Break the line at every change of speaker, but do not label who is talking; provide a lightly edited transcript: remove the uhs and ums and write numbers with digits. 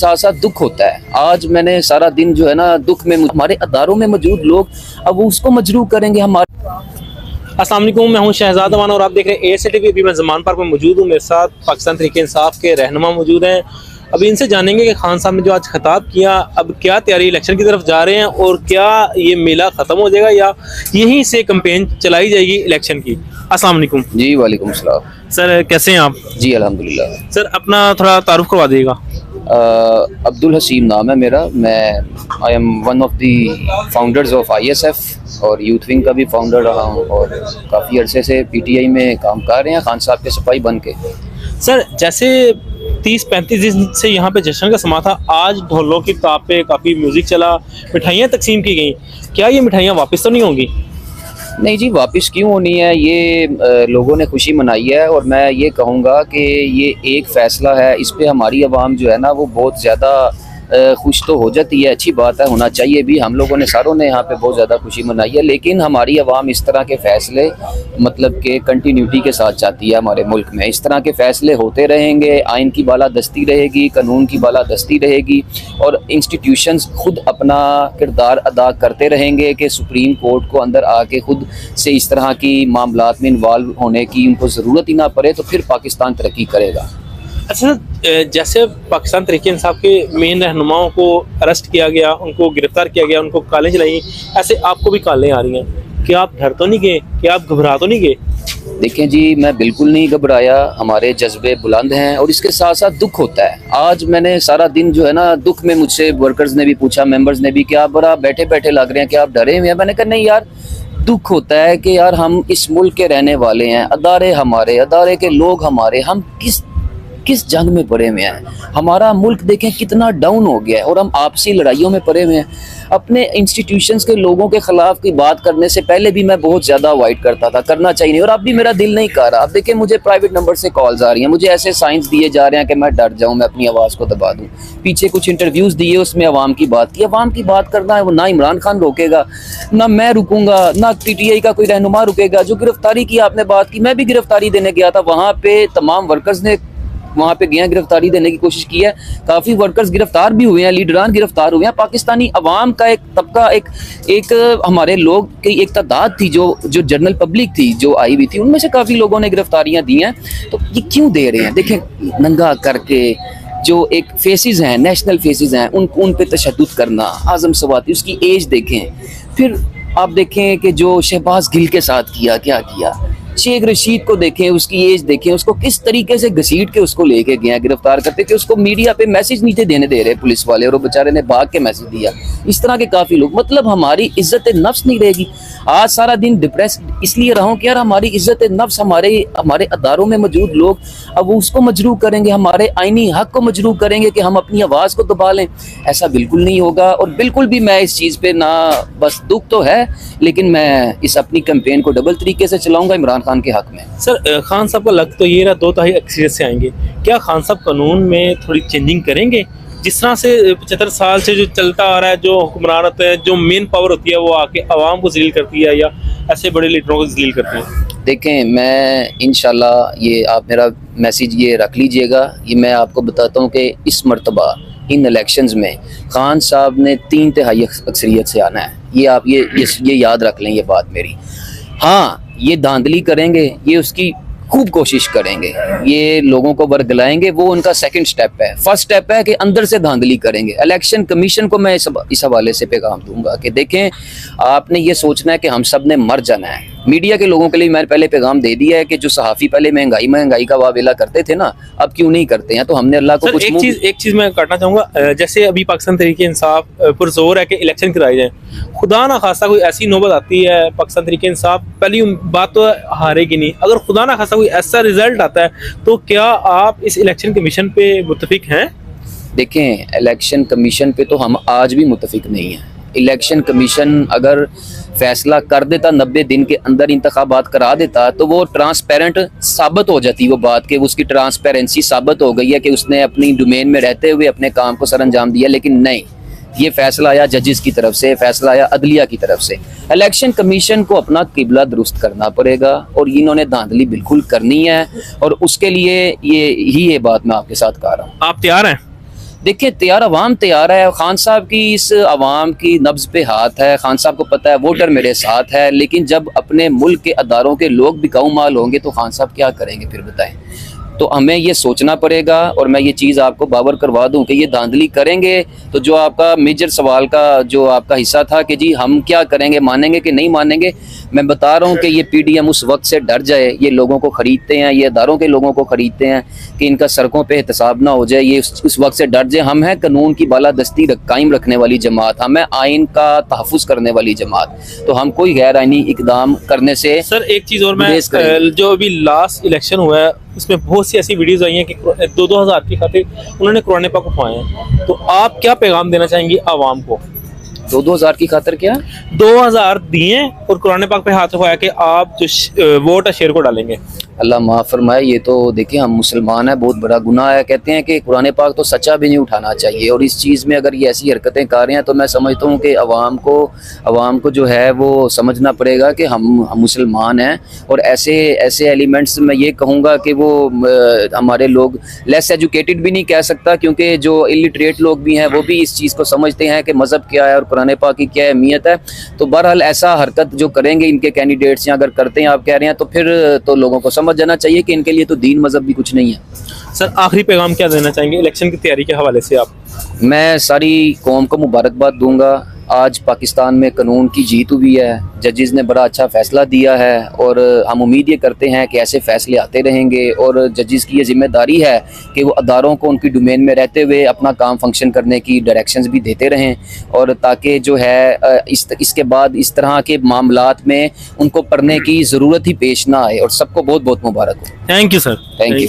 साथ साथ दुख होता है। आज मैंने सारा दिन जो है ना दुख में, हमारे अदारों में मौजूद लोग अब वो उसको मजरूह करेंगे हमारे।
अस्सलाम वालेकुम, मैं हूं शहजाद अमान और आप देख रहे हैं एएसए टीवी। अभी मैं ज़मान पार्क में मौजूद हूं, मेरे साथ पाकिस्तान तहरीक इंसाफ के रहनुमा मौजूद हैं। अभी इनसे जानेंगे कि खान साहब ने जो आज खिताब किया, अब क्या तैयारी इलेक्शन की तरफ जा रहे हैं और क्या ये मेला ख़त्म हो जाएगा या यहीं से कैंपेन चलाई जाएगी इलेक्शन की। अस्सलाम वालेकुम।
जी वालेकुम सलाम।
सर कैसे हैं आप?
जी अल्हम्दुलिल्लाह।
सर अपना थोड़ा तारुफ करवा दीजिएगा।
अब्दुल हसीम नाम है मेरा। मैं I am one of the founders of ISF और यूथ विंग का भी फाउंडर रहा हूँ और काफ़ी अरसे से PTI में काम कर रहे हैं खान साहब के सिपाही बन के।
सर जैसे 30-35 दिन से यहाँ पे जश्न का समा था, आज ढोलों की ताप पे काफ़ी म्यूज़िक चला, मिठाइयाँ तकसीम की गई, क्या ये मिठाइयाँ वापस तो नहीं होंगी?
नहीं जी, वापस क्यों होनी है? ये लोगों ने खुशी मनाई है और मैं ये कहूँगा कि ये एक फ़ैसला है, इस पे हमारी आवाम जो है ना वो बहुत ज़्यादा खुश तो हो जाती है। अच्छी बात है, होना चाहिए भी। हम लोगों ने सारों ने यहाँ पे बहुत ज़्यादा खुशी मनाई है, लेकिन हमारी आवाम इस तरह के फ़ैसले मतलब के कंटिन्यूटी के साथ चाहती है। हमारे मुल्क में इस तरह के फ़ैसले होते रहेंगे, आइन की बालादस्ती रहेगी, कानून की बालादस्ती रहेगी और इंस्टीट्यूशंस खुद अपना किरदार अदा करते रहेंगे कि सुप्रीम कोर्ट को अंदर आके खुद से इस तरह की मामलात में इन्वॉल्व होने की उनको ज़रूरत ही ना पड़े, तो फिर पाकिस्तान तरक्की करेगा।
अच्छा, जैसे पाकिस्तान तहरीक इंसाफ के मेन रहनुमाओं को अरेस्ट किया गया, उनको गिरफ्तार किया गया, उनको कालें चलाई, ऐसे आपको भी कालें आ रही हैं, क्या आप डर तो नहीं गए, क्या आप घबरा तो नहीं गए?
देखें जी, मैं बिल्कुल नहीं घबराया। हमारे जज्बे बुलंद हैं और इसके साथ साथ दुख होता है। आज मैंने सारा दिन जो है ना दुख में, मुझसे वर्कर्स ने भी पूछा, मेंबर्स ने भी, कि आप बड़ा बैठे बैठे लग रहे हैं, कि आप डरे हुए हैं? मैंने कहा नहीं यार, दुख होता है कि यार हम इस मुल्क के रहने वाले हैं, अदारे हमारे, अदारे के लोग हमारे, हम किस जंग में पड़े हुए हैं। हमारा मुल्क देखें कितना डाउन हो गया है और हम आपसी लड़ाइयों में पड़े हुए हैं। अपने इंस्टीट्यूशंस के लोगों के खिलाफ की बात करने से पहले भी मैं बहुत ज़्यादा अवॉइड करता था, करना चाहिए नहीं, और अब भी मेरा दिल नहीं कर रहा। अब देखें मुझे प्राइवेट नंबर से कॉल्स आ रही हैं, मुझे ऐसे साइंस दिए जा रहे हैं कि मैं डर जाऊँ, मैं अपनी आवाज़ को दबा दूँ। पीछे कुछ इंटरव्यूज़ दिए, उसमें अवाम की बात की। अवाम की बात करना है वो ना इमरान खान रोकेगा, ना मैं रुकूंगा, ना PTI का कोई रहनुमा रुकेगा। जो गिरफ्तारी की आपने बात की, मैं भी गिरफ्तारी देने गया था, वहाँ पे तमाम वर्कर्स ने वहाँ पे गए, गिरफ्तारी देने की कोशिश की है। काफ़ी वर्कर्स गिरफ्तार भी हुए हैं, लीडरान गिरफ्तार हुए हैं। पाकिस्तानी अवाम का एक तबका, एक हमारे लोग की एक तादाद थी जो जनरल पब्लिक थी जो आई हुई थी, उनमें से काफ़ी लोगों ने गिरफ्तारियाँ दी हैं। तो ये क्यों दे रहे हैं? देखें, नंगा करके जो एक फेसेस हैं, नेशनल फेसेस हैं, उन पे तशद्दुद करना। आज़म सवाती, उसकी एज देखें, फिर आप देखें कि जो शहबाज गिल के साथ किया, क्या किया। शेख रशीद को देखें, उसकी एज देखें, उसको किस तरीके से घसीट के उसको लेके गए हैं, गिरफ्तार करते थे। उसको मीडिया पे मैसेज नीचे देने दे रहे पुलिस वाले और वो बेचारे ने भाग के मैसेज दिया। इस तरह के काफ़ी लोग, मतलब हमारी इज्जत नफ्स नहीं रहेगी। आज सारा दिन डिप्रेस इसलिए रहा हूँ कि यार हमारी इज्जत नफ्स, हमारे अदारों में मौजूद लोग अब वो उसको मजरूह करेंगे, हमारे आइनी हक को मजरूह करेंगे कि हम अपनी आवाज़ को दबा लें। ऐसा बिल्कुल नहीं होगा और बिल्कुल भी मैं इस चीज़ पे ना, बस दुख तो है, लेकिन मैं इस अपनी कैंपेन को डबल तरीके से चलाऊँगा इमरान खान के हक में।
सर खान साहब का लग तो ये रहा 2 अक्सरियत से आएंगे, क्या खान साहब कानून में थोड़ी चेंजिंग करेंगे? जिस तरह से 75 साल से जो चलता आ रहा है, जो हुक्मरान होते हैं, जो मेन पावर होती है वो आके आवाम को जलील करती है या ऐसे बड़े लीडरों को जलील करती है? देखें,
मैं इंशाल्लाह, ये आप मेरा मैसेज ये रख लीजिएगा, ये मैं आपको बताता हूँ कि इस मर्तबा इन इलेक्शंस में खान साहब ने 3/3 अक्सरियत से आना है। ये आप ये याद रख लें, ये बात मेरी। हाँ, ये धांधली करेंगे, ये उसकी खूब कोशिश करेंगे, ये लोगों को बरगलाएंगे, वो उनका सेकंड स्टेप है। फर्स्ट स्टेप है कि अंदर से धांधली करेंगे। इलेक्शन कमीशन को मैं इस हवाले से पैगाम दूंगा कि देखें, आपने ये सोचना है कि हम सब ने मर जाना है। मीडिया के लोगों के लिए मैंने पहले पैगाम दे दिया है कि जो सहाफ़ी पहले महंगाई का वावेला करते थे ना, अब क्यों नहीं करते हैं। तो हमने अल्लाह को कुछ
एक चीज़ मैं काटना चाहूँगा। जैसे अभी पाकिस्तान तहरीक इंसाफ पुरजोर है कि इलेक्शन कराए जाएँ, खुदा ना खासा कोई ऐसी नौबत आती है, पाकिस्तान तहरीक इंसाफ पहली बात तो हारेगी नहीं, अगर खुदा ना खासा कोई ऐसा रिजल्ट आता है तो क्या आप इस इलेक्शन कमीशन पे मुत्तफिक हैं?
देखें, इलेक्शन कमीशन पे तो हम आज भी मुत्तफिक नहीं हैं। इलेक्शन कमीशन अगर फैसला कर देता, 90 दिन के अंदर इंतखाबात करा देता, तो वो ट्रांसपेरेंट साबित हो जाती वो बात, कि उसकी ट्रांसपेरेंसी साबित हो गई है कि उसने अपनी डोमेन में रहते हुए अपने काम को सर अंजाम दिया। लेकिन नहीं, ये फैसला आया जजेस की तरफ से, फैसला आया अदलिया की तरफ से। इलेक्शन कमीशन को अपना किबला दुरुस्त करना पड़ेगा और इन्होंने धांधली बिल्कुल करनी है और उसके लिए ये बात मैं आपके साथ कह रहा हूँ।
आप तैयार हैं?
देखिए तैयार अवाम तैयार है। खान साहब की इस अवाम की नब्ज पे हाथ है। खान साहब को पता है वोटर मेरे साथ है, लेकिन जब अपने मुल्क के अदारों के लोग भी गऊ माल होंगे तो खान साहब क्या करेंगे फिर बताएं। तो हमें ये सोचना पड़ेगा। और मैं ये चीज़ आपको बावर करवा दूं कि ये धांधली करेंगे तो जो आपका मेजर सवाल का जो आपका हिस्सा था कि जी हम क्या करेंगे, मानेंगे कि नहीं मानेंगे, मैं बता रहा हूँ कि ये पीडीएम उस वक्त से डर जाए। ये लोगों को ख़रीदते हैं, ये अदारों के लोगों को ख़रीदते हैं कि इनका सड़कों पे एहतसाब ना हो जाए, ये उस वक्त से डर जाए। हम हैं कानून की बालादस्ती कायम रखने वाली जमात, हम हैं आइन का तहफ़्फ़ुज़ करने वाली जमात। तो हम कोई गैर आइनी इकदाम करने से
सर एक चीज़ और, मैं
गुरेज करेंगे।
जो अभी लास्ट इलेक्शन हुआ है उसमें बहुत सी ऐसी वीडियोस आई हैं कि 2-2000 की खातिर उन्होंने कुरान पाक उठवाए हैं, तो आप क्या पैगाम देना चाहेंगे आवाम को?
2-2000 की खातर क्या?
2000 दिए और कुरान पाक पे हाथ उठाया कि आप जो वोट है शेर को डालेंगे।
अल्लाह माफ़ फरमाए। ये तो देखिए हम मुसलमान हैं, बहुत बड़ा गुनाह है। कहते हैं कि कुरान पाक तो सच्चा भी नहीं उठाना चाहिए, और इस चीज़ में अगर ये ऐसी हरकतें कर रहे हैं तो मैं समझता हूँ कि अवाम को जो है वो समझना पड़ेगा कि हम मुसलमान हैं। और ऐसे एलिमेंट्स मैं ये कहूँगा कि वो हमारे लोग लेस एजुकेटेड भी नहीं कह सकता, क्योंकि जो इलिटरेट लोग भी हैं वो भी इस चीज़ को समझते हैं कि मज़हब क्या है और कुरान पाक की क्या अहमियत है। तो बहरहाल ऐसा हरकत जो करेंगे इनके कैंडिडेट्स या अगर करते हैं आप कह रहे हैं तो फिर तो लोगों को समझ जाना चाहिए कि इनके लिए तो दीन मजहब भी कुछ नहीं है।
सर आखिरी पैगाम क्या देना चाहेंगे इलेक्शन की तैयारी के हवाले से आप?
मैं सारी कौम को मुबारकबाद दूंगा। आज पाकिस्तान में कानून की जीत हुई है, जजेस ने बड़ा अच्छा फ़ैसला दिया है, और हम उम्मीद ये करते हैं कि ऐसे फ़ैसले आते रहेंगे। और जजेस की ये जिम्मेदारी है कि वो अदारों को उनकी डोमेन में रहते हुए अपना काम फंक्शन करने की डायरेक्शंस भी देते रहें, और ताकि जो है इसके बाद इस तरह के मामलात में उनको पढ़ने की ज़रूरत ही पेश ना आए। और सबको बहुत बहुत मुबारक हो।
Thank you sir.
Thank you.